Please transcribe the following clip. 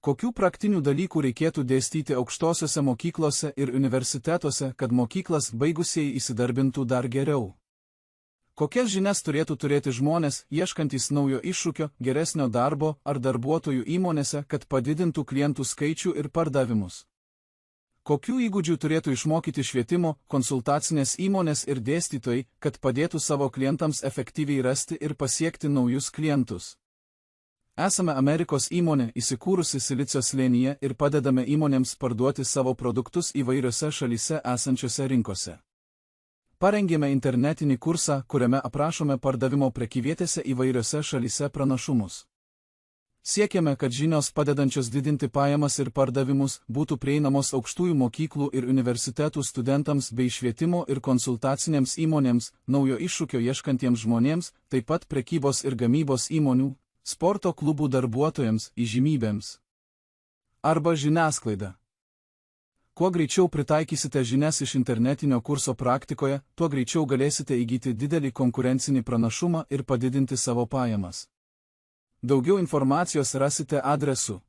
Kokių praktinių dalykų reikėtų dėstyti aukštosiose mokyklose ir universitetuose, kad mokyklas baigusieji įsidarbintų dar geriau? Kokias žinias turėtų turėti žmonės, ieškantys naujo iššūkio, geresnio darbo ar darbuotojų įmonėse, kad padidintų klientų skaičių ir pardavimus? Kokių įgūdžių turėtų išmokyti švietimo, konsultacinės įmonės ir dėstytojai, kad padėtų savo klientams efektyviai rasti ir pasiekti naujus klientus? Esame Amerikos įmonė įsikūrusi Silicio slėnyje ir padedame įmonėms parduoti savo produktus įvairiose šalyse esančiose rinkose. Parengėme internetinį kursą, kuriame aprašome pardavimo prekyvietėse įvairiose šalyse pranašumus. Siekiame, kad žinios padedančios didinti pajamas ir pardavimus būtų prieinamos aukštųjų mokyklų ir universitetų studentams bei švietimo ir konsultacinėms įmonėms, naujo iššūkio ieškantiems žmonėms, taip pat prekybos ir gamybos įmonių, sporto klubų darbuotojams, įžymybėms arba žiniasklaida. Kuo greičiau pritaikysite žinias iš internetinio kurso praktikoje, tuo greičiau galėsite įgyti didelį konkurencinį pranašumą ir padidinti savo pajamas. Daugiau informacijos rasite adresu